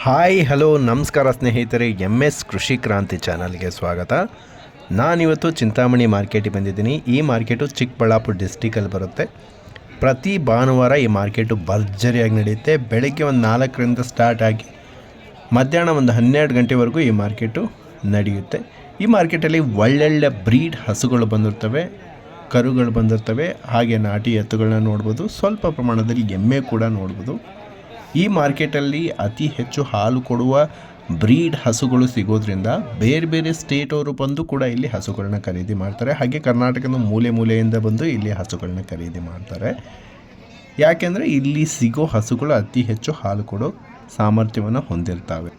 Hi hello ನಮಸ್ಕಾರ ಸ್ನೇಹಿತರೆ, MS ಕೃಷಿ ಕ್ರಾಂತಿ ಚಾನಲ್ಗೆ ಸ್ವಾಗತ. ನಾನಿವತ್ತು ಚಿಂತಾಮಣಿ ಮಾರ್ಕೆಟಿಗೆ ಬಂದಿದ್ದೀನಿ. ಈ ಮಾರ್ಕೆಟು ಚಿಕ್ಕಬಳ್ಳಾಪುರ ಡಿಸ್ಟಿಕಲ್ಲಿ ಬರುತ್ತೆ. ಪ್ರತಿ ಭಾನುವಾರ ಈ ಮಾರ್ಕೆಟು ಭರ್ಜರಿಯಾಗಿ ನಡೆಯುತ್ತೆ. ಬೆಳಗ್ಗೆ ಒಂದು 4ರಿಂದ ಸ್ಟಾರ್ಟ್ ಆಗಿ ಮಧ್ಯಾಹ್ನ ಒಂದು 12 ಗಂಟೆವರೆಗೂ ಈ ಮಾರ್ಕೆಟು ನಡೆಯುತ್ತೆ. ಈ ಮಾರ್ಕೆಟಲ್ಲಿ ಒಳ್ಳೊಳ್ಳೆ ಬ್ರೀಡ್ ಹಸುಗಳು ಬಂದಿರ್ತವೆ, ಕರುಗಳು ಬಂದಿರ್ತವೆ, ಹಾಗೆ ನಾಟಿ ಎತ್ತುಗಳನ್ನ ನೋಡ್ಬೋದು. ಸ್ವಲ್ಪ ಪ್ರಮಾಣದಲ್ಲಿ ಎಮ್ಮೆ ಕೂಡ ನೋಡ್ಬೋದು. ಈ ಮಾರ್ಕೆಟಲ್ಲಿ ಅತಿ ಹೆಚ್ಚು ಹಾಲು ಕೊಡುವ ಬ್ರೀಡ್ ಹಸುಗಳು ಸಿಗೋದ್ರಿಂದ ಬೇರೆ ಬೇರೆ ಸ್ಟೇಟ್ ಅವರು ಬಂದು ಕೂಡ ಇಲ್ಲಿ ಹಸುಗಳನ್ನ ಖರೀದಿ ಮಾಡ್ತಾರೆ. ಹಾಗೆ ಕರ್ನಾಟಕದ ಮೂಲೆಯಿಂದ ಬಂದು ಇಲ್ಲಿ ಹಸುಗಳನ್ನ ಖರೀದಿ ಮಾಡ್ತಾರೆ. ಯಾಕೆಂದರೆ ಇಲ್ಲಿ ಸಿಗೋ ಹಸುಗಳು ಅತಿ ಹೆಚ್ಚು ಹಾಲು ಕೊಡೋ ಸಾಮರ್ಥ್ಯವನ್ನು ಹೊಂದಿರ್ತವೆ.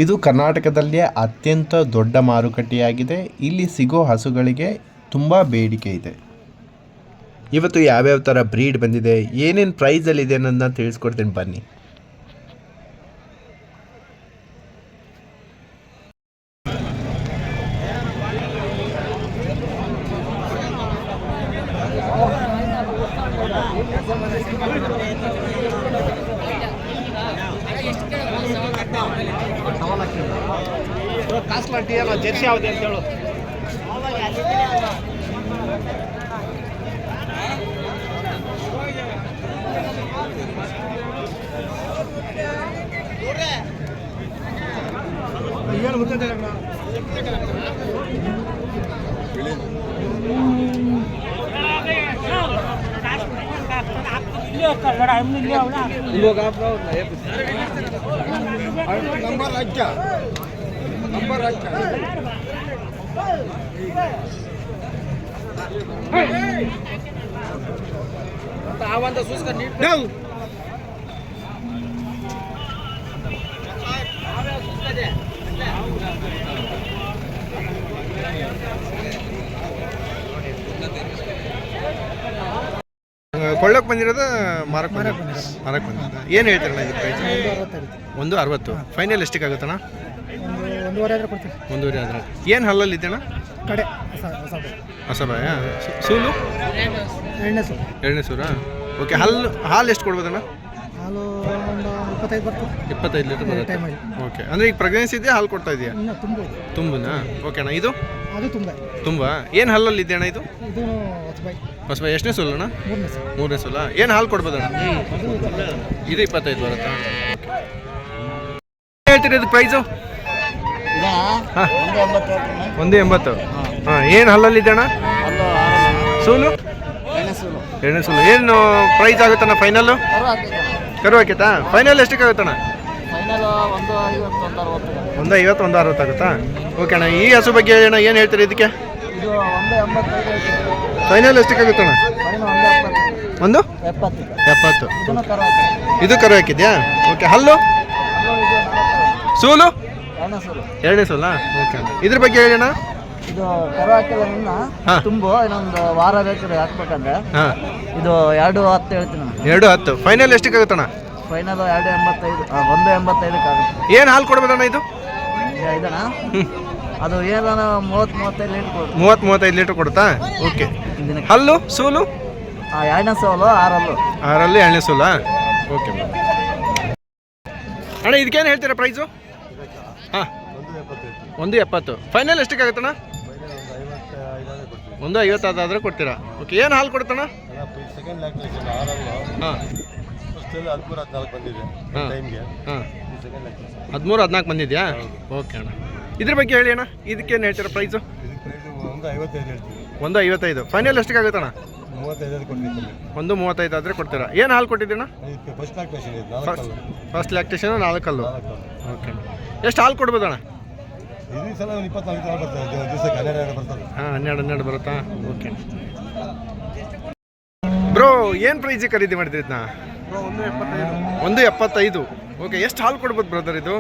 ಇದು ಕರ್ನಾಟಕದಲ್ಲಿಯೇ ಅತ್ಯಂತ ದೊಡ್ಡ ಮಾರುಕಟ್ಟೆಯಾಗಿದೆ. ಇಲ್ಲಿ ಸಿಗೋ ಹಸುಗಳಿಗೆ ತುಂಬ ಬೇಡಿಕೆ ಇದೆ. ಇವತ್ತು ಯಾವ್ಯಾವ ಥರ ಬ್ರೀಡ್ ಬಂದಿದೆ, ಏನೇನು ಪ್ರೈಸಲ್ಲಿದೆ ಅನ್ನೋದನ್ನ ತಿಳಿಸ್ಕೊಡ್ತೀನಿ ಬನ್ನಿ. ಜರ್ಸಿ ಯಾವ್ದು ಅಂತ ಹೇಳು. ಏನು ಗೊತ್ತಿದೆ नंबर अच्छा आवाज सूस कर नीट डाउन ಕೊಳ್ಳಕ್ಕೆ ಬಂದಿರೋದು ಮಾರಕ್ಕೆ ಬಂದಿರೋದು ಏನು ಹೇಳ್ತಾರಣ್ಣ ಇದು ಪ್ರೈಸ್? 160. ಫೈನಲ್ ಎಷ್ಟಕ್ಕೆ ಆಗುತ್ತಣ್ಣ? 1.5 ಆದರೆ ಏನು ಹಲ್ಲಲ್ಲಿ ಇದ್ದಣ್ಣ? ಕಡೆ ಹೊಸಬಾಯ ಸೂಲು ಎರಡನೇ ಸೂರಾ. ಓಕೆ, ಹಾಲು ಎಷ್ಟು ಕೊಡ್ಬೋದಣ್ಣ? ಹಾಲು 25 ಲೀಟರ್ ಬರುತ್ತೆ. ಓಕೆ, ಅಂದರೆ ಈಗ ಪ್ರೆಗ್ನೆನ್ಸಿ ಇದೆಯಾ, ಹಾಲು ಕೊಡ್ತಾ ಇದೆಯಾ? ತುಂಬನಾ? ಓಕೆ ಅಣ್ಣ, ಇದು ತುಂಬ ಏನು ಹಲ್ಲಲ್ಲಿ ಇದೆಯಣ್ಣ? ಇದು ಹೊಸಬಾಯಿ. ಎಷ್ಟನೇ ಸೂಲು ಅಣ್ಣ? 3ನೇ ಸೂಲ. ಏನು ಹಾಲು ಕೊಡ್ಬೋದಣ್ಣ? ಇದು 25 ಬರುತ್ತಾ? ಹೇಳ್ತೀರಿ ಇದು ಪ್ರೈಸು? 180. ಹಾಂ, ಏನು ಹಲ್ಲಲ್ಲಿದೆ ಅಣ್ಣ? ಸೂಲು ಎರಡನೇ ಸೂಲು. ಏನು ಪ್ರೈಸ್ ಆಗುತ್ತಣ್ಣ ಫೈನಲ್ಲು? ಕರು ಹಾಕೈತಾ? ಫೈನಲ್ ಎಷ್ಟಕ್ಕೆ ಆಗುತ್ತಣ್ಣ? 150, 160 ಆಗುತ್ತಾ? ಓಕೆ ಅಣ್ಣ, ಈ ಹಸು ಬಗ್ಗೆ ಹೇಳಿ ಅಣ್ಣ, ಏನು ಹೇಳ್ತೀರಿ ಇದಕ್ಕೆ? ಫೈನಲ್ ಎಷ್ಟಕ್ಕೆ ಆಗುತ್ತಣ್ಣ? 170. ಇದು ಕರು ಹಾಕಿದ್ಯಾ? ಓಕೆ, ಹಲ್ಲು ಸೂಲು ಎರಡನೇ ಸೂಲ. ಓಕೆ, ಇದ್ರ ಬಗ್ಗೆ ಹೇಳೋಣ. ಇದು ಕರು ಹಾಕಿಲ್ಲ, ತುಂಬು ಇನ್ನೊಂದು ವಾರ ಬೇಕು ಹಾಕ್ಬೇಕಂದ್ರೆ. ಇದು 2.10 ಹೇಳ್ತೀನಿ. 2.10. ಫೈನಲ್ ಎಷ್ಟಕ್ಕೆ ಆಗುತ್ತಣ್ಣ? ಫೈನಲ್ 2.85. 1.85 ಆಗುತ್ತೆ. ಏನು ಹಾಲು ಕೊಡ್ಬೋದಣ್ಣ ಇದು? ಇದಣ್ಣ, ಅದು ಏನಾನ 30-35 ಲೀಟರ್ ಕೊಡುತ್ತೆ. 30-35 ಲೀಟರ್ ಕೊಡುತ್ತಾ? ಓಕೆ, ಹಲ್ಲು ಸೂಲು? 2ನೇ ಸೂಲು, 6 2ನೇ ಸೂಲ. ಓಕೆ ಅಣ್ಣ, ಇದಕ್ಕೇನು ಹೇಳ್ತೀರಾ ಪ್ರೈಸು? ಹಾಂ, 170. ಫೈನಲ್ ಎಷ್ಟಕ್ಕೆ ಆಗುತ್ತಣ್ಣ? 150 ಆದರೆ ಕೊಡ್ತೀರಾ? ಓಕೆ, ಏನು ಹಾಲು ಕೊಡುತ್ತಣ್ಣ? ಹಾಂ, 13-14 ಬಂದಿದೆಯಾ? ಓಕೆ ಅಣ್ಣ, ಇದ್ರ ಬಗ್ಗೆ ಹೇಳಿ ಅಣ್ಣ, ಇದಕ್ಕೇನು ಹೇಳ್ತೀರಾ ಪ್ರೈಸು? 155. ಫೈನಲ್ ಎಷ್ಟಕ್ಕೆ ಆಗುತ್ತಣ್ಣ? 135 ಆದರೆ ಕೊಡ್ತೀರಾ? ಏನು ಹಾಲು ಕೊಟ್ಟಿದ್ದೀಣ್ಣ? ಫಸ್ಟ್ ಲ್ಯಾಕ್ಟೇಷನ್ 4 ಕಲ್ಲು. ಓಕೆ, ಎಷ್ಟು ಹಾಲು ಕೊಡ್ಬೋದಣ್ಣ? 12 ಬರುತ್ತಾ? ಓಕೆ ಬ್ರೋ, ಏನು ಪ್ರೈಸಿಗೆ ಖರೀದಿ ಮಾಡಿದ್ರಿ ಇದನ್ನ? 175. ಓಕೆ, ಎಷ್ಟು ಹಾಲು ಕೊಡ್ಬೋದು ಬ್ರದರ್ ಇದು?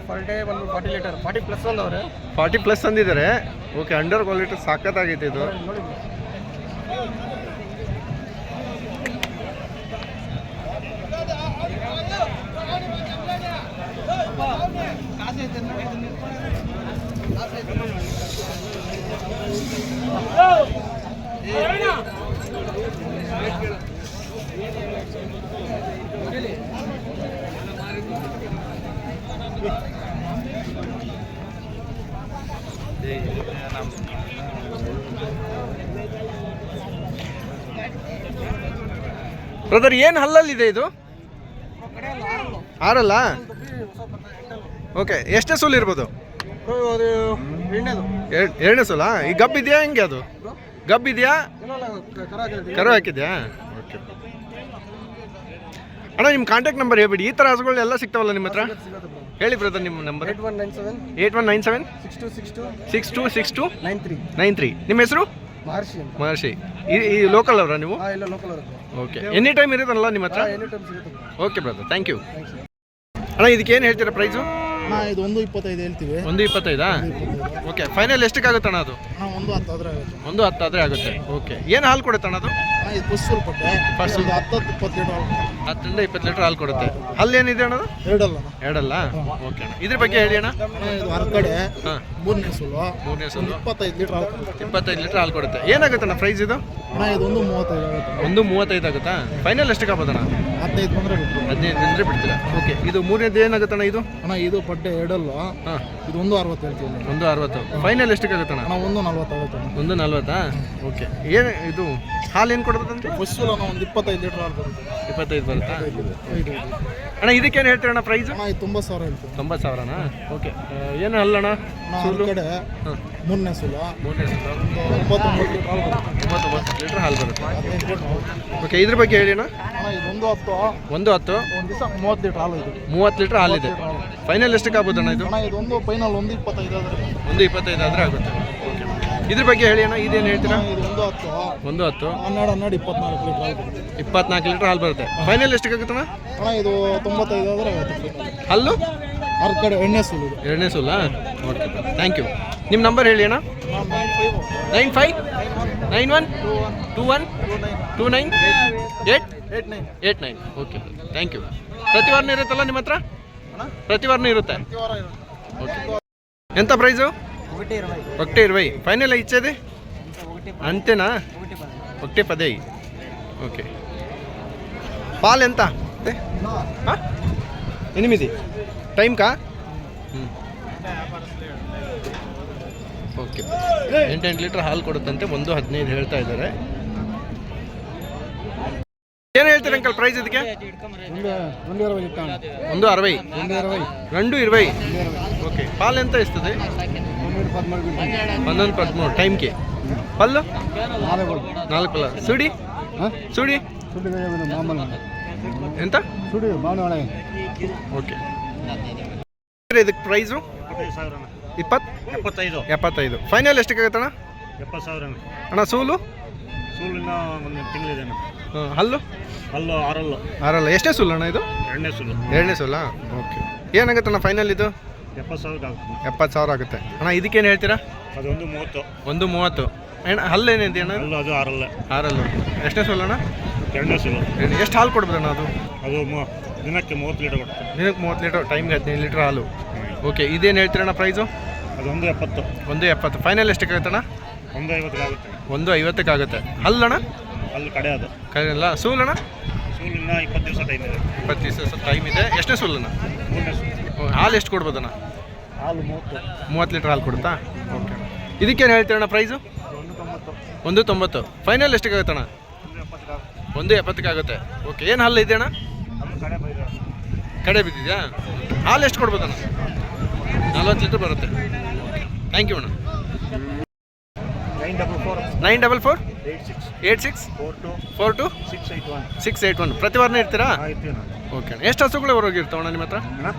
40 ಲೀಟರ್ 40+ ಅಂದವ್ರೆ. 40+ ಅಂದಿದ್ದಾರೆ. ಓಕೆ, ಅಂಡರ್ ಕ್ವಾಲಿಟಿ ಸಾಕತ್ತಾಗೈತೆ ಇದು. ಬ್ರದರ್ ಏನು ಹಲ್ಲಲ್ಲಿದೆ ಇದು? ಆರಲ್ಲ? ಓಕೆ, ಎಷ್ಟೇ ಸೂಲ್ ಇರ್ಬೋದು? ಎರಡನೇ ಸೂಲ? ಈ ಗಬ್ ಇದೆಯಾ ಹೆಂಗೆ ಅದು? ಗಬ್ ಇದೆಯಾ, ಕರು ಹಾಕಿದ್ಯಾ? ಓಕೆ ಅಣ್ಣ, ನಿಮ್ಮ ಕಾಂಟ್ಯಾಕ್ಟ್ ನಂಬರ್ ಹೇಳ್ಬಿಡಿ. ಈ ಥರ ಹಸುಗಳು ಎಲ್ಲ ಸಿಗ್ತಾವಲ್ಲ ನಿಮ್ಮ ಹತ್ರ? ಹೇಳಿ ಬ್ರದರ್ ನಿಮ್ಮ ನಂಬರ್. 8197 6262 ನಿಮ್ಮ ಹೆಸರು? ಮಹರ್ಷಿ. ಈ ಲೋಕಲ್ ಅವರಾ ನೀವು? ಓಕೆ, ಎನಿ ಟೈಮ್ ಇರುತ್ತಲ್ಲ ನಿಮ್ಮ ಹತ್ರ? Okay brother, thank you. ಅಣ್ಣ, ಇದಕ್ಕೆ ಏನು ಹೇಳ್ತೀರಾ ಪ್ರೈಸು? ಇದು 1.25 ಹೇಳ್ತೀವಿ. 1.25? ಓಕೆ, ಫೈನಲ್ ಎಷ್ಟಕ್ಕಾಗುತ್ತೆ ಅಣ್ಣ ಅದು? 1.10 ಆದರೆ ಆಗುತ್ತೆ. 1.10 ಆದರೆ ಆಗುತ್ತೆ. ಓಕೆ, ಏನು ಹಾಲು ಕೊಡುತ್ತೆ ಅಣ್ಣ ಅದು? ಇದು ಫಸ್ಟ್ ಕೊಟ್ಟೆ. ಫಸ್ಟ್ 10-20 ಲೀಟರ್ 10ರಿಂದ 20 ಲೀಟರ್ ಹಾಲು ಕೊಡುತ್ತೆ. ಹಲ್ಲು ಏನಿದೆ ಅಣ್ಣ ಅದು? ಎರಡಲ್ಲ? ಓಕೆ ಅಣ್ಣ, ಇದ್ರ ಬಗ್ಗೆ ಹೇಳಿ ಅಣ್ಣ. ಇದು ಹೊರಗಡೆ ಹಾಂ, ಮೂರನೇ ಸೂಲು 25 ಲೀಟರ್ ಹಾಲು 25 ಲೀಟರ್ ಹಾಲು ಕೊಡುತ್ತೆ. ಏನಾಗುತ್ತೆ ಅಣ್ಣ ಪ್ರೈಸ್ ಇದು? ಇದು 1.35 ಆಗುತ್ತೆ. 1.35 ಆಗುತ್ತಾ? ಫೈನಲ್ ಎಷ್ಟಕ್ಕೆ ಆಗ್ಬೋದಣ್ಣ? 15 ಬಂದರೆ ಬಿಟ್ಟು 15 ಬಂದರೆ ಬಿಡ್ತೀರಾ? ಓಕೆ, ಇದು ಮೂರನೇದು ಏನಾಗುತ್ತೆ ಅಣ್ಣ ಇದು? ಇದು ಪಡ್ಡೆ ಎರಡಲ್ಲ. ಹಾಂ, ಇದು 1.60 ಹೇಳ್ತೀವಿ. 1.60. ಫೈನಲ್ ಎಷ್ಟಕ್ಕೆ ಆಗುತ್ತೆ ಅಣ್ಣ? 1.40 ಆಗುತ್ತೆ. 1.40? ಓಕೆ, ಏನು ಇದು ಹಾಲು ಏನು ಕೊಡ್ಬೋದಂತೆ? ಫಸ್ಟ್ ಸೂಲು ಒಂದು 25 ಲೀಟರ್ ಹಾಲು ಬರುತ್ತೆ. 25 ಬರುತ್ತಾ? ಅಣ್ಣ, ಇದಕ್ಕೇನು ಹೇಳ್ತೀರಣ್ಣ ಪ್ರೈಸು? ಇದು 90,000 ಹೇಳ್ತೀವಿ. 90,000ನಾ? ಓಕೆ, ಏನು ಅಲ್ಲಣ್ಣ? ಕಡೆ ಮೂರನೇ ಸೂಲು 99 ಲೀಟರ್ ಹಾಲು ಬರುತ್ತೆ. 99 ಲೀಟರ್ ಹಾಲು ಬರುತ್ತೆ. 15 ಲೀಟರ್. ಓಕೆ, ಇದ್ರ ಬಗ್ಗೆ ಹೇಳಿ ಅಣ್ಣ. ಇದು 1.10. 1.10? ಒಂದು ದಿವಸ 30 ಲೀಟರ್ ಹಾಲು ಇದೆ. 30 ಲೀಟರ್ ಹಾಲಿದೆ. ಫೈನಲ್ ಎಷ್ಟಕ್ಕೆ ಆಗ್ಬೋದಣ್ಣ ಇದು? ಇದೊಂದು ಫೈನಲ್ 1.25 ಆದರೆ 1.25 ಆದರೆ ಆಗುತ್ತೆ. ಓಕೆ, ಇದ್ರ ಬಗ್ಗೆ ಹೇಳಿ ಅಣ್ಣ. ಇದೇನು ಹೇಳ್ತೀರಾ? ಇದು 1.10. 1.10? 12 24 ಲೀಟರ್ ಹಾಲು ಬರುತ್ತೆ. 24 ಲೀಟರ್ ಹಾಲು ಬರುತ್ತೆ. ಫೈನಲ್ ಎಷ್ಟಕ್ಕೆ ಆಗುತ್ತಣ್ಣ? ಇದು 95 ಆದರೆ ಆಗುತ್ತೆ. ಹಲ್ಲು ಅದ್ರ ಕಡೆ ಎಣ್ಣೆ ಸೂಲು ಇದೆ. ಎರಡನೇ ಸೂಲ? Okay, thank you. ನಿಮ್ಮ ನಂಬರ್ ಹೇಳಿ ಅಣ್ಣ. 9591292889. Okay, thank you. ಪ್ರತಿ ವಾರನೂ ಇರುತ್ತಲ್ಲ ನಿಮ್ಮ ಹತ್ರ? ಪ್ರತಿ ವಾರನೂ ಇರುತ್ತೆ? ಓಕೆ, ఎంత ప్రైజు? 1.20. ఫైనల్ ఇచ్చేది అంతేనా? 1.10. ఓకే, పాలు ఎంత? 8 టైంకా? ಓಕೆ, 8 ಲೀಟರ್ ಹಾಲು ಕೊಡುತ್ತಂತೆ. 1.15 ಹೇಳ್ತಾ ಇದ್ದಾರೆ. ಏನು ಹೇಳ್ತೀರಿ ಅಂಕಲ್ ಪ್ರೈಸ್ ಇದಕ್ಕೆ? 1.60. 2.20. ఓకే, పాలు ఎంత ఇస్తుంది? 12-13 టైంకి. పళ్ళు 4 పళ్ళ. సుడి ఎంత? ఓకే, ಇದಕ್ಕೆ ಪ್ರೈಸು 75. ಫೈನಲ್ ಎಷ್ಟಕ್ಕೆ ಆಗುತ್ತಣ್ಣ? 70,000 ಅಣ್ಣ, ಸೂಲು ಸೂಲಿನ ಒಂದು ತಿಂಗಳಿದೆ. ಹಲ್ಲು ಆರಲ್ಲ. ಎಷ್ಟೇ ಸೂಲು ಅಣ್ಣ ಇದು? ಎರಡನೇ ಸೂಲ? ಓಕೆ, ಏನಾಗುತ್ತಣ್ಣ ಫೈನಲ್ ಇದು? 70,000 ಆಗುತ್ತೆ. ಅಣ್ಣ, ಇದಕ್ಕೇನು ಹೇಳ್ತೀರಾ? ಅದು 1.30. 1.30. ಅಣ್ಣ, ಹಲ್ಲು ಏನಿದೆ ಅಣ್ಣ? ಅದು ಆರಲ್ಲು. ಎಷ್ಟನೇ ಸೂಲು ಅಣ್ಣ? ಎರಡನೇ ಸೂಲು. ಎಷ್ಟು ಹಾಲು ಕೊಡ್ಬೋದಣ್ಣ ಅದು? ಅದು ದಿನಕ್ಕೆ 30 ಲೀಟರ್ ಕೊಡುತ್ತೆ. ದಿನಕ್ಕೆ 30 ಲೀಟರ್, ಟೈಮ್ಗೆ 15 ಲೀಟರ್ ಹಾಲು. ಓಕೆ, ಇದೇನು ಹೇಳ್ತೀರಣ್ಣ ಪ್ರೈಸು? ಅದು 1.70. 1.70. ಫೈನಲ್ ಎಷ್ಟಕ್ಕೆ ಆಗುತ್ತಣ್ಣ? 1.50 ಆಗುತ್ತೆ. 1.50 ಆಗುತ್ತೆ. ಹಲ್ಲಣ್ಣ? ಅಲ್ಲಿ ಕಡೆ ಅದು ಕರೆಯಲ್ಲ. ಸೂಲಣ್ಣ? ಸೂಲಿನ 20 ದಿವಸ ಟೈಮ್ ಇದೆ. 20 ದಿವಸ ಟೈಮ್ ಇದೆ. ಎಷ್ಟನೇ ಸೂಲಣ್ಣ? ಮೂರನೇ ಸೂಲು. ಹಾಲು ಎಷ್ಟು ಕೊಡ್ಬೋದಣ್ಣ? ಹಾಲು 30 ಲೀಟರ್ ಹಾಲು ಕೊಡುತ್ತಾ? ಓಕೆ, ಇದಕ್ಕೇನು ಹೇಳ್ತೀರಣ್ಣ ಪ್ರೈಸು? 1.90. ಫೈನಲ್ ಎಷ್ಟಕ್ಕೆ ಆಗುತ್ತಣ್ಣ? 1.70 ಆಗುತ್ತೆ. ಓಕೆ, ಏನು ಹಾಲು ಇದೆ ಅಣ್ಣ? ಕಡೆ ಬಿದ್ದಿದೆಯಾ? ಹಾಲು ಎಷ್ಟು ಕೊಡ್ಬೋದಣ್ಣ? 40 ಲೀಟರ್ ಬರುತ್ತೆ. ಥ್ಯಾಂಕ್ ಯು ಅಣ್ಣ. 944 86 42 681. ಪ್ರತಿ ವಾರನೇ ಇರ್ತೀರಾ? ಓಕೆ ಅಣ್ಣ. ಎಷ್ಟು ಹಸುಗಳವರೆಗೂ ಇರ್ತಾವಣ್ಣ ನಿಮ್ಮ ಹತ್ರ?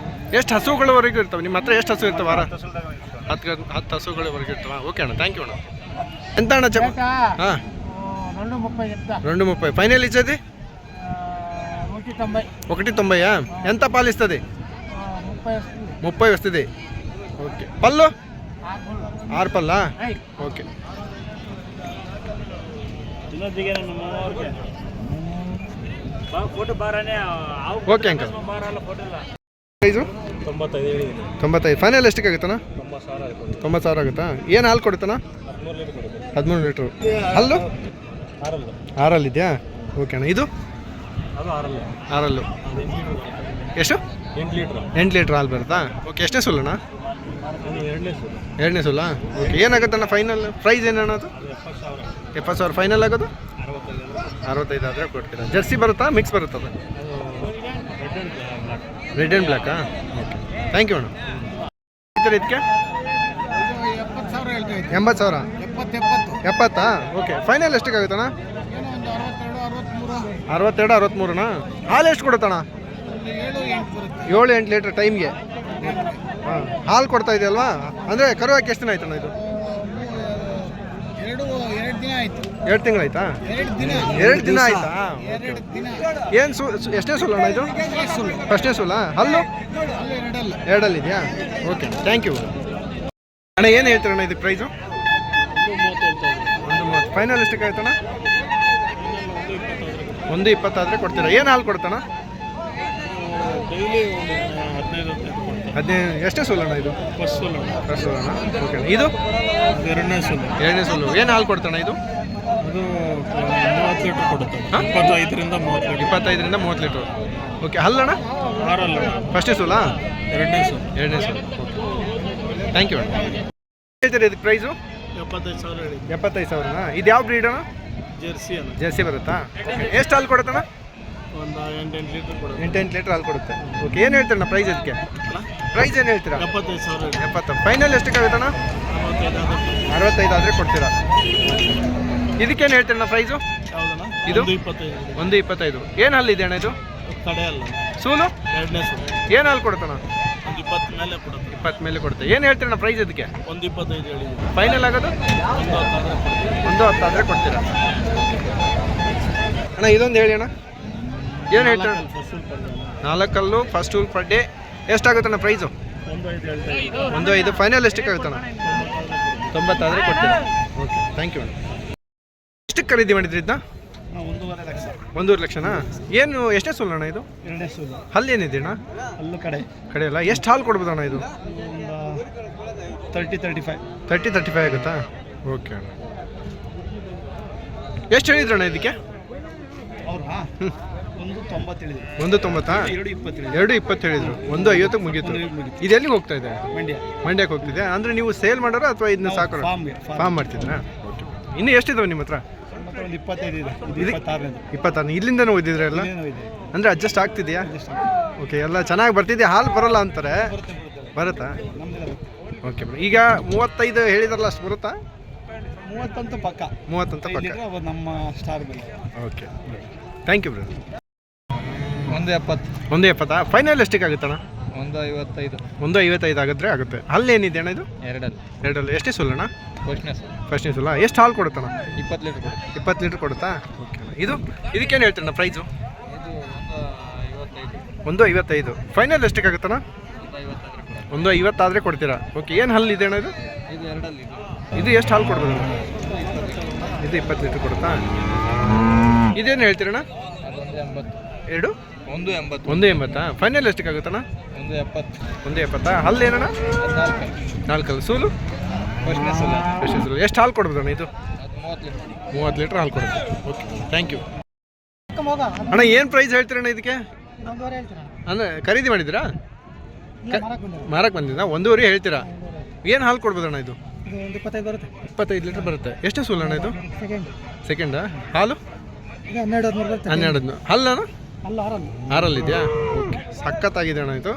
ಎಷ್ಟು ಹಸುಗಳವರೆಗೂ ಇರ್ತಾವೆ ನಿಮ್ಮ ಹತ್ರ? ಎಷ್ಟು ಹಸು ಇರ್ತಾವೆ ವಾರ? 10 ಹಸುಗಳವರೆಗೂ ಇರ್ತಾವ? ಓಕೆ ಅಣ್ಣ, ಥ್ಯಾಂಕ್ ಯು ಅಣ್ಣ. ఎంత అన్న చెప్ప? 2.30. ఫైనల్ ఇచ్చేది 1.90. ఎంత పాలు ఇస్తుంది? 30 వస్తుంది. ఓకే, పళ్ళు 6 పళ్ళ? Okay, okay uncle. Price 95. Final ಎಷ್ಟಕ್ಕೆ ಆಗುತ್ತಣ್ಣ? 90,000 ಆಗುತ್ತಾ? ಏನು ಹಾಲು ಕೊಡುತ್ತಣ್ಣ? 13 ಲೀಟ್ರು. ಹಲ್ಲು ಆರಲ್ಲಿದೆಯಾ? ಓಕೆ ಅಣ್ಣ, ಇದು 6 ಎಷ್ಟು? 8 ಲೀಟ್ರ್ ಹಾಲು ಬರುತ್ತಾ? ಓಕೆ, ಎಷ್ಟನೇ ಸುಲ್ಲಣ್ಣ? ಎರಡನೇ ಸುಲ್ಲ. ಓಕೆ, ಏನಾಗುತ್ತಣ್ಣ ಫೈನಲ್ ಪ್ರೈಸ್ ಏನಣ್ಣ ಅದು? 70,000 ಫೈನಲ್ ಆಗೋದು? 65 ಆದರೆ ಕೊಡ್ತೀರಾ. ಜರ್ಸಿ ಬರುತ್ತಾ ಮಿಕ್ಸ್ ಬರುತ್ತದ? ರೆಡ್ ಆ್ಯಂಡ್ ಬ್ಲ್ಯಾಕಾ? ಓಕೆ, ಥ್ಯಾಂಕ್ ಯು ಅಣ್ಣ. ಇದಕ್ಕೆ 80,000. 70? ಓಕೆ, ಫೈನಲ್ ಎಷ್ಟಕ್ಕಾಗುತ್ತಣ್ಣ? 62, 63ನಾ? ಹಾಲು ಎಷ್ಟು ಕೊಡುತ್ತಣ್ಣ? 7-8 ಲೀಟ್ರ್ ಟೈಮ್ಗೆ. ಹಾಂ, ಹಾಲು ಕೊಡ್ತಾ ಇದೆಯಲ್ವಾ? ಅಂದರೆ ಕರು ಹಾಕಿ ಎಷ್ಟು ದಿನ ಆಯ್ತಣ್ಣ ಇದು? 2 ತಿಂಗಳಾಯ್ತಾ? 2 ದಿನ ಆಯ್ತಾ? ಏನು ಎಷ್ಟನೇ ಸುಲ್ಲಣ್ಣ ಇದು? ಫಸ್ಟ್ನೇ ಸುಲ್ಲ. ಹಲ್ಲು 2 ಓಕೆ, ಥ್ಯಾಂಕ್ ಯು ಅಣ್ಣ. ಏನು ಹೇಳ್ತೀರಣ್ಣ ಇದಕ್ಕೆ ಪ್ರೈಸು? 130. ಫೈನಲ್ ಎಷ್ಟಕ್ಕೆ ಆಯ್ತಣ್ಣ? 120 ಆದರೆ ಕೊಡ್ತೀರಾ. ಏನು ಹಾಲು ಕೊಡ್ತಾನ? 15. ಎಷ್ಟೇ ಸುಲ್ಲಣ್ಣ ಇದು? ಫಸ್ಟ್ ಸುಲ್ಲಣ್ಣ. ಓಕೆ, ಇದು ಎರಡನೇ ಸುಲ್ಲು. ಏನು ಹಾಲು ಕೊಡ್ತಾನ ಇದು? ಅದು 30 ಲೀಟ್ರ್ ಕೊಡುತ್ತೆ. 25ರಿಂದ 30 ಲೀಟ್ರ್. ಓಕೆ, ಹಲ್ಲಣ್ಣ? ಫಸ್ಟೇ ಸುಲ್ಲ? ಎರಡನೇ ಸುಲ್ಲು. ಓಕೆ, ಥ್ಯಾಂಕ್ ಯು ಅಣ್ಣ. ಹೇಳ್ತೀರಿ ಇದಕ್ಕೆ ಪ್ರೈಸು? 75,000ನಾ? ಇದು ಯಾವ ಬ್ರೀಡ್ ಅಣ್ಣ? ಜರ್ಸಿ ಬರುತ್ತಾ? ಎಷ್ಟು ಹಾಲು ಕೊಡುತ್ತಣ್ಣ? 8 ಲೀಟ್ರ್ ಹಾಲು ಕೊಡುತ್ತೆ. ಓಕೆ, ಏನು ಹೇಳ್ತೀರಣ್ಣ ಪ್ರೈಸ್ ಇದಕ್ಕೆ? ಪ್ರೈಸ್ ಏನು ಹೇಳ್ತೀರಾ? 70. ಫೈನಲ್ ಎಷ್ಟಕ್ಕಾಗುತ್ತಣ್ಣ? 65 ಆದರೆ ಕೊಡ್ತೀರಾ. ಇದಕ್ಕೇನು ಹೇಳ್ತೀರಣ್ಣ ಪ್ರೈಸು? ಇದು 125. ಏನು ಹಾಲು ಇದೆ ಅಣ್ಣ ಇದು? ಸೂಲು? ಏನು ಹಾಲು ಕೊಡುತ್ತಣ್ಣ? 20 ಮೇಲೆ ಕೊಡುತ್ತೆ. ಏನು ಹೇಳ್ತೀರಣ್ಣ ಪ್ರೈಸ್ ಇದಕ್ಕೆ? 125 ಫೈನಲ್ ಆಗೋದು? 110 ಆದರೆ ಕೊಡ್ತೀರಾ. ಅಣ್ಣ ಇದೊಂದು ಹೇಳಿ ಅಣ್ಣ, ಏನು ಹೇಳ್ತೀರ? 4 ಕಲ್ಲು ಫಸ್ಟ್ ಹೂಲ್ ಪರ್ ಡೇ. ಎಷ್ಟಾಗುತ್ತಣ್ಣ ಪ್ರೈಸು? 105. ಫೈನಲ್ ಎಷ್ಟಕ್ಕಾಗುತ್ತಣ್ಣ? 90 ಆದರೆ ಕೊಡ್ತೀರಾ. ಓಕೆ, ಥ್ಯಾಂಕ್ ಯು ಅಣ್ಣ. ಎಷ್ಟಕ್ಕೆ ಖರೀದಿ ಮಾಡಿದ್ರಿ ಇದನ್ನ? 1.5 ಲಕ್ಷನಾ? ಏನು ಎಷ್ಟೇ ಸುಲ್ಲಣ್ಣ ಇದು? 2ನೇ ಸುಲ್ಲು. ಹಲ್ಲು ಏನಿದೆ ಅಣ್ಣ? ಹಲ್ಲು ಕಡೆ ಅಲ್ಲ. ಎಷ್ಟು ಹಾಲು ಕೊಡ್ಬೋದಣ್ಣ ಇದು? 30-35 ಆಗುತ್ತಾ? ಓಕೆ ಅಣ್ಣ. ಎಷ್ಟು ಹೇಳಿದ್ರಣ್ಣ ಇದಕ್ಕೆ? ಅವ್ರಾ 190 ಹೇಳಿದ್ರು. 190? 220 ಹೇಳಿದ್ರು. 150 ಮುಗೀತು. ಇದು ಎಲ್ಲಿಗೆ ಹೋಗ್ತಾ ಇದೆ? ಮಂಡ್ಯಕ್ಕೆ ಹೋಗ್ತಿದೆ. ಅಂದರೆ ನೀವು ಸೇಲ್ ಮಾಡೋರು ಅಥವಾ ಇದನ್ನ ಸಾಕೋರು? ಫಾರ್ಮ್ ಮಾಡ್ತಿದ್ರಾ? ಓಕೆ. ಇನ್ನೂ ಎಷ್ಟಿದಾವೆ ನಿಮ್ಮ ಹತ್ರ? 25 ಇದೆ. 26. ಇಲ್ಲಿಂದನೂ ಓದಿದ್ರೆ ಎಲ್ಲ? ಅಂದರೆ ಅಡ್ಜಸ್ಟ್ ಆಗ್ತಿದೆಯಾ? ಓಕೆ, ಎಲ್ಲ ಚೆನ್ನಾಗಿ ಬರ್ತಿದೆಯಾ? ಹಾಲು ಬರೋಲ್ಲ ಅಂತಾರೆ, ಬರುತ್ತಾ? ಓಕೆ, ಈಗ 35 ಹೇಳಿದಾರಲ್ಲ, ಅಷ್ಟು ಬರುತ್ತಾ? 30 ಅಂತ ಪಕ್ಕ. 30 ಅಂತ ಪಕ್ಕ. ನಮ್ಮ ಸ್ಟಾರ್ ಬೆಲೆ. Okay, thank you brother. 170. 170. Final ಎಷ್ಟಕ್ಕಾಗುತ್ತಣ್ಣ? 155. 155 ಆಗಿದ್ರೆ ಆಗುತ್ತೆ. ಹಲ್ಲು ಏನಿದೆ ಅಣ್ಣ ಇದು? 2 ಎಷ್ಟೇ ಸುಲ್ಲಣ್ಣ? ಫಸ್ಟ್ನೇ ಸುಲ್ಲ. ಎಷ್ಟು ಹಾಲು ಕೊಡುತ್ತಣ್ಣ? 20 ಲೀಟ್ರ್ ಕೊಡುತ್ತೆ. 20 ಲೀಟ್ರ್ ಕೊಡುತ್ತಾ? ಓಕೆ. ಇದಕ್ಕೇನು ಹೇಳ್ತೀರಣ್ಣ ಪ್ರೈಸು? 155. ಫೈನಲ್ ಎಷ್ಟಕ್ಕಾಗುತ್ತಣ್ಣ? 150 ಆದರೆ ಕೊಡ್ತೀರಾ. ಓಕೆ, ಏನು ಹಲ್ಲು ಇದೆ ಅಣ್ಣ ಇದು? ಇದು ಎಷ್ಟು ಹಾಲು ಕೊಡ್ಬೋದು? ಇದು 20 ಲೀಟ್ರ್ ಕೊಡುತ್ತಾ? ಇದೇನು ಹೇಳ್ತೀರಣ್ಣ? 180. ಫೈನಲ್ ಎಷ್ಟಕ್ಕಾಗುತ್ತಣ್ಣ? 170. ಹಲ್ಲು ಏನಣ್ಣ? 4 ಸೂಲು? ಫಸ್ಟ್ನೇ ಸೂಲು. ಎಷ್ಟು ಹಾಲು ಕೊಡ್ಬೋದಣ್ಣ ಇದು? 30 ಲೀಟ್ರ್ ಹಾಲು ಕೊಡುತ್ತೆ. ಓಕೆ, ಥ್ಯಾಂಕ್ ಯು ಅಣ್ಣ. ಏನು ಪ್ರೈಸ್ ಹೇಳ್ತೀರಣ್ಣ ಇದಕ್ಕೆ? ಅಂದರೆ ಖರೀದಿ ಮಾಡಿದ್ದೀರಾ? ಮಾರಕ್ಕೆ ಬಂದಿದ್ದ? 1.5 ಹೇಳ್ತೀರಾ? ಏನು ಹಾಲು ಕೊಡ್ಬೋದಣ್ಣ ಇದು? 25 ಲೀಟ್ರ್ ಬರುತ್ತೆ. ಎಷ್ಟು ಸೂಲಣ್ಣ ಇದು? ಸೆಕೆಂಡಾ? ಹಾಲು 12. ಹಲ್ಲಣ್ಣ? 6 ಇದೆಯಾ? ಓಕೆ, ಸಖತ್ತಾಗಿದೆ ಅಣ್ಣ ಇದು.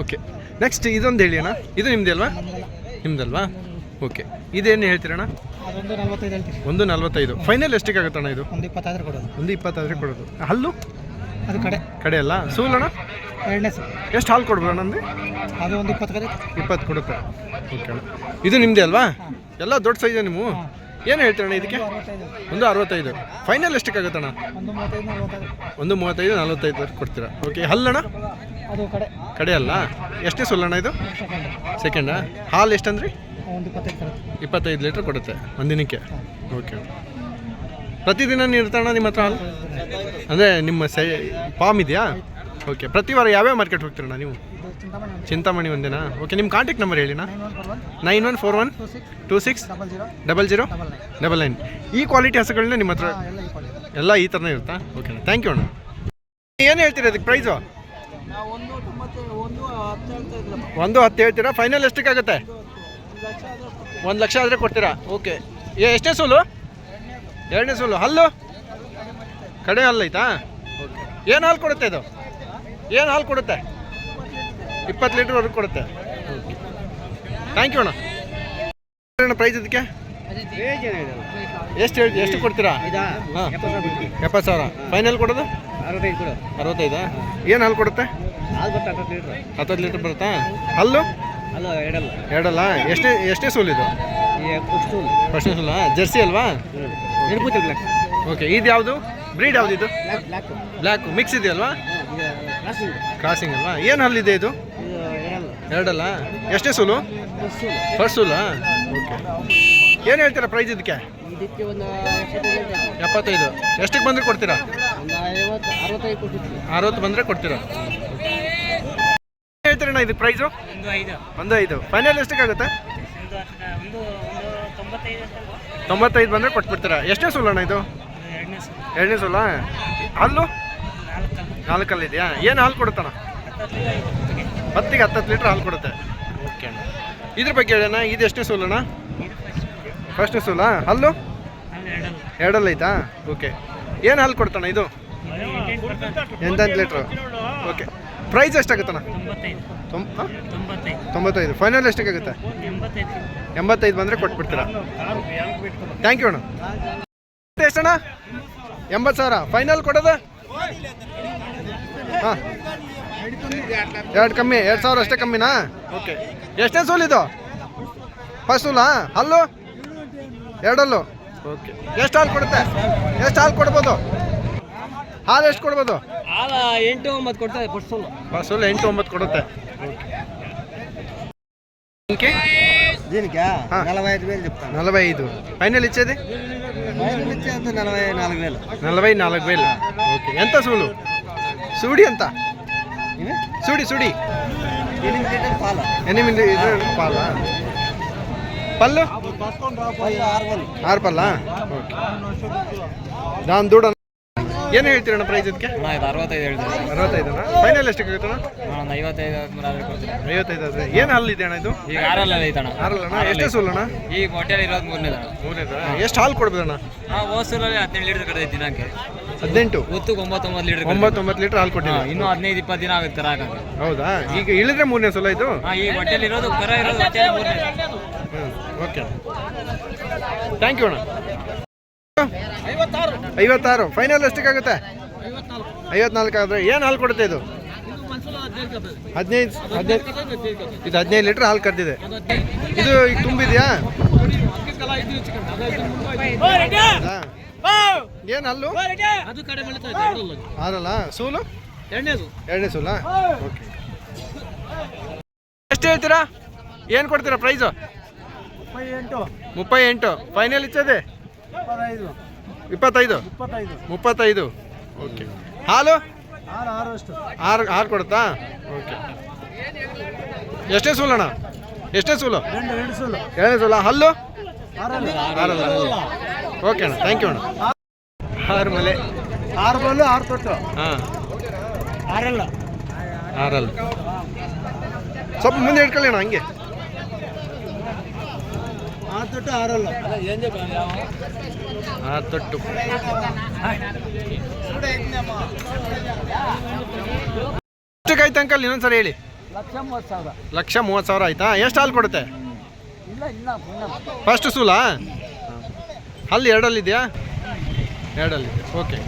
ಓಕೆ, ನೆಕ್ಸ್ಟ್ ಇದೊಂದು ಹೇಳಿ ಅಣ್ಣ. ಇದು ನಿಮ್ದಲ್ವಾ? ಓಕೆ, ಇದೇನು ಹೇಳ್ತೀರಣ್ಣ? 145. ಫೈನಲ್ ಎಷ್ಟಕ್ಕಾಗುತ್ತಣ್ಣ ಇದು? 120 ಆದರೆ ಕೊಡೋದು. ಹಲ್ಲು? ಅದು ಕಡೆ ಅಲ್ಲ. ಸೂಲಣ್ಣ? ಎಷ್ಟು ಹಾಲು ಕೊಡ್ಬೋದಣ್ಣ? ನಮಗೆ ಅದು 20 ಕೊಡುತ್ತೆ. ಓಕೆ ಅಣ್ಣ, ಇದು ನಿಮ್ಮದೇ ಅಲ್ವಾ? ಎಲ್ಲ ದೊಡ್ಡ ಸೈಜ್ ನೀವು. ಏನು ಹೇಳ್ತೀರಣ್ಣ ಇದಕ್ಕೆ? 165. ಫೈನಲ್ ಎಷ್ಟಕ್ಕಾಗುತ್ತಣ್ಣ? 135, 45 ಕೊಡ್ತೀರಾ. ಓಕೆ, ಹಲ್ಲಣ್ಣ? ಅದು ಕಡೆ ಅಲ್ಲ. ಎಷ್ಟೇ ಸುಲ್ಲಣ್ಣ ಇದು? ಸೆಕೆಂಡಾ? ಹಾಲು ಎಷ್ಟಂದ್ರಿ? 25 ಲೀಟ್ರ್ ಕೊಡುತ್ತೆ ಒಂದಿನಕ್ಕೆ. ಓಕೆ, ಪ್ರತಿದಿನ ಇರ್ತಾಣ ನಿಮ್ಮ ಹತ್ರ ಹಾಲು? ಅಂದರೆ ನಿಮ್ಮ ಫಾರ್ಮ್ ಇದೆಯಾ? ಓಕೆ, ಪ್ರತಿ ವಾರ ಯಾವ್ಯಾವ ಮಾರ್ಕೆಟ್ ಹೋಗ್ತೀರಣ್ಣ ನೀವು? ಚಿಂತಾಮಣಿ ಒಂದೇನಾ? ಓಕೆ, ನಿಮ್ಮ ಕಾಂಟ್ಯಾಕ್ಟ್ ನಂಬರ್ ಹೇಳಿಣ್ಣ. 9141260099. ಈ ಕ್ವಾಲಿಟಿ ಹಸುಗಳನ್ನ ನಿಮ್ಮ ಹತ್ರ ಎಲ್ಲ ಈ ಥರನೇ ಇರುತ್ತಾ? ಓಕೆ, ಥ್ಯಾಂಕ್ ಯು ಅಣ್ಣ. ಏನು ಹೇಳ್ತೀರಾ ಅದಕ್ಕೆ ಪ್ರೈಸು? ಒಂದು 10 ಹೇಳ್ತೀರಾ? ಫೈನಲ್ ಎಷ್ಟಕ್ಕಾಗುತ್ತೆ? 1 ಲಕ್ಷ ಆದರೆ ಕೊಡ್ತೀರಾ? ಓಕೆ. ಎಷ್ಟೇ ಸೂಲು? 2ನೇ ಸೂಲು. ಹಲ್ಲು ಕಡೆ ಹಲ್ಲೈತಾ? ಓಕೆ. ಏನು ಹಾಲು ಕೊಡುತ್ತೆ ಇದು? ಏನು ಹಾಲು ಕೊಡುತ್ತೆ? 20 ಲೀಟ್ರ್ವರೆಗೂ ಕೊಡುತ್ತೆ. ಓಕೆ, ಥ್ಯಾಂಕ್ ಯು ಅಣ್ಣ. ಪ್ರೈಸ್ ಇದಕ್ಕೆ ಎಷ್ಟು ಕೊಡ್ತೀರಾ? ಹಾಂ, 70,000. ಫೈನಲ್ ಕೊಡೋದು 65. ಏನು ಹಾಲು ಕೊಡುತ್ತೆ? 10 ಲೀಟ್ರ್ ಬರುತ್ತಾ? ಹಲ್ಲು ಎರಡಲ್ಲ. ಎಷ್ಟೇ ಸೂಲ್ ಇದು? ಫಸ್ಟ್ನೇ ಸೂಲ. ಜರ್ಸಿ ಅಲ್ವಾ? ಓಕೆ. ಇದು ಯಾವುದು ಬ್ರೀಡ್? ಯಾವುದು ಇದು? ಬ್ಲ್ಯಾಕ್ ಮಿಕ್ಸ್ ಇದೆಯಲ್ವಾ? ಕ್ರಾಸಿಂಗ್ ಅಲ್ವಾ? ಏನು ಹಲ್ಲಿದೆ ಇದು? ಎರಡಲ್ಲ. ಎಷ್ಟೇ ಸೂಲು? ಫಸ್ಟ್ ಸೂಲಾ? ಓಕೆ. ಏನು ಹೇಳ್ತೀರಾ ಪ್ರೈಸ್ ಇದಕ್ಕೆ? 75. ಎಷ್ಟಕ್ಕೆ ಬಂದರೆ ಕೊಡ್ತೀರಾ? 60 ಬಂದರೆ ಕೊಡ್ತೀರಾ? ಹೇಳ್ತೀರಣ್ಣ ಇದು ಪ್ರೈಸು? 1.5. ಫೈನಲ್ ಎಷ್ಟಕ್ಕಾಗುತ್ತೆ? 95 ಬಂದರೆ ಕೊಟ್ಬಿಡ್ತೀರಾ? ಎಷ್ಟೇ ಸೂಲಣ್ಣ ಇದು? 2ನೇ ಸೂಲ. ಹಲ್ಲು 4 ಇದೆಯಾ? ಏನು ಹಾಲು ಕೊಡುತ್ತಣ್ಣ? 10 ಲೀಟ್ರ್ ಹಾಲು ಕೊಡುತ್ತೆ. ಓಕೆ ಅಣ್ಣ. ಇದ್ರ ಬಗ್ಗೆ ಹೇಳೋಣ. ಇದು ಎಷ್ಟನೇ ಸೂಲಣ್ಣ? ಫಸ್ಟ್ನೇ ಸೂಲ. ಹಲ್ಲು ಎರಡಲ್ಲ ಐತಾ? ಓಕೆ. ಏನು ಹಾಲು ಕೊಡ್ತಾನ ಇದು? 8 ಲೀಟ್ರು. ಓಕೆ. ಪ್ರೈಸ್ ಎಷ್ಟಾಗುತ್ತಣ್ಣ? 95. ಫೈನಲ್ ಎಷ್ಟಕ್ಕಾಗುತ್ತೆ? 85 ಬಂದರೆ ಕೊಟ್ಬಿಡ್ತೀರಾ? ಥ್ಯಾಂಕ್ ಯು ಅಣ್ಣ. ಎಷ್ಟಣ್ಣ? 80,000. ಫೈನಲ್ ಕೊಡೋದು? ಹಾಂ, 2 ಕಮ್ಮಿ. 2,000 ಅಷ್ಟೇ ಕಮ್ಮಿನಾ? ಓಕೆ. ಎಷ್ಟನೇ ಸೂಲ್ ಇದು? ಫಸ್ಟ್ ಸೂಲಾ? ಹಲ್ಲು ಎರಡಲ್ಲು. ಓಕೆ. ಎಷ್ಟು ಹಾಲು ಕೊಡುತ್ತೆ? ಎಷ್ಟು ಹಾಲು ಕೊಡ್ಬೋದು? ಹಾಲು ಎಷ್ಟು ಕೊಡ್ಬೋದು? 8-9 ಕೊಡ್ತಾರೆ. ಫಸ್ಟ್ ಸೂಲ್ 8-9 ಕೊಡುತ್ತೆ. ఓకే. దీనికా 45,000 చెప్తాను. 45. ఫైనల్ ఇచ్చేది? ఫైనల్ ఇచ్చేది 44,000. 44,000. ఓకే. ఎంత సూలు? సూడి ఎంత? సూడి 8 లీటర్ పాల. 8 లీటర్ పాల. పళ్ళు 6 పళ్ళ. ఓకే. దాని దూడ ಏನು ಹೇಳ್ತೀರಣ್ಣ ಪ್ರೈಸ್ ಇದಕ್ಕೆ? 65. ಫೈನಲ್ ಎಷ್ಟಕ್ಕಾಗುತ್ತಣ್ಣ? 55 ಆದರೆ. ಏನು ಹಲ್ಲಿದೆ ಅಣ್ಣ ಇದು? ಈಗ 6 ಐತಣ್ಣ. 6 ಎಷ್ಟೇ ಸೂಲಣ್ಣ? ಈಗ ಹೊಟ್ಟೆಲಿ ಇರೋದು 3ನೇದ. ಎಷ್ಟು ಹಾಲು ಕೊಡ್ಬೋದಣ್ಣ? ಹೋಸೂರಲ್ಲಿ 17 ಲೀಟರ್ ಕಡೆ ದಿನಕ್ಕೆ. 18. ಹೊತ್ತು 9 ಲೀಟರ್. 9 ಲೀಟರ್ ಹಾಲು ಕೊಟ್ಟಿಲ್ಲ. ಇನ್ನೂ 15-20 ದಿನ ಆಗುತ್ತೆ ಕರ ಹಾಕಕ್ಕೆ. ಹೌದಾ? ಈಗ ಇಳಿದ್ರೆ 3ನೇ ಸಲ ಇದು? ಈ ಹೊಟ್ಟೆಲಿ ಇರೋದು ಕರ ಇರೋದು ಹೊಟ್ಟೆಲಿ 3ನೇ. ಓಕೆ, ಥ್ಯಾಂಕ್ ಯು ಅಣ್ಣ. 56. ಫೈನಲ್ ಎಷ್ಟಕ್ಕಾಗುತ್ತೆ? 54 ಆದರೆ. ಏನು ಹಾಲು ಕೊಡುತ್ತೆ ಇದು? 15. ಇದು 15 ಲೀಟ್ರ್ ಹಾಲು ಕರೆದಿದೆ. ಇದು ಈಗ ತುಂಬಿದೆಯಾ? ಏನು ಹಲ್ಲು? ಹಾಲಲ್ಲ. ಸೂಲು 2ನೇ ಸೂಲ. ಓಕೆ. ಎಷ್ಟು ಹೇಳ್ತೀರಾ? ಏನು ಕೊಡ್ತೀರಾ ಪ್ರೈಸು? 38. ಫೈನಲ್ ಇಚ್ಚದೆ? 25. 35. ಓಕೆ. ಹಾಲು 6 ಕೊಡುತ್ತಾ? ಓಕೆ. ಎಷ್ಟೇ ಸೂಲಣ್ಣ? ಎಷ್ಟೇ ಸೂಲು? 2ನೇ ಸೂಲ. ಹಲ್ಲು 6. ಓಕೆ ಅಣ್ಣ, ಥ್ಯಾಂಕ್ ಯು ಅಣ್ಣ. 6 ಮಲೆ. 6 ಬಲ್ಲು 6 ತೊಟ್ಟು. ಹಾಂ, 6 6 ಸ್ವಲ್ಪ ಮುಂದೆ ಇಟ್ಕೊಳ್ಳಿ ಅಣ್ಣ ಹಂಗೆ. 6 ತೊಟ್ಟು 6 6 ತೊಟ್ಟು. ಎಷ್ಟಕ್ಕಾಯ್ತು ಅಂಕಲ್? ಇನ್ನೊಂದ್ಸರಿ ಹೇಳಿ. 1,30,000 ಆಯ್ತಾ? ಎಷ್ಟು ಹಾಲು ಕೊಡುತ್ತೆ? ಫಸ್ಟ್ ಸೂಲಾ? ಹಲ್ಲು ಎರಡಲ್ಲಿದೆಯಾ? ಎರಡಲ್ಲಿದೆ. ಓಕೆ,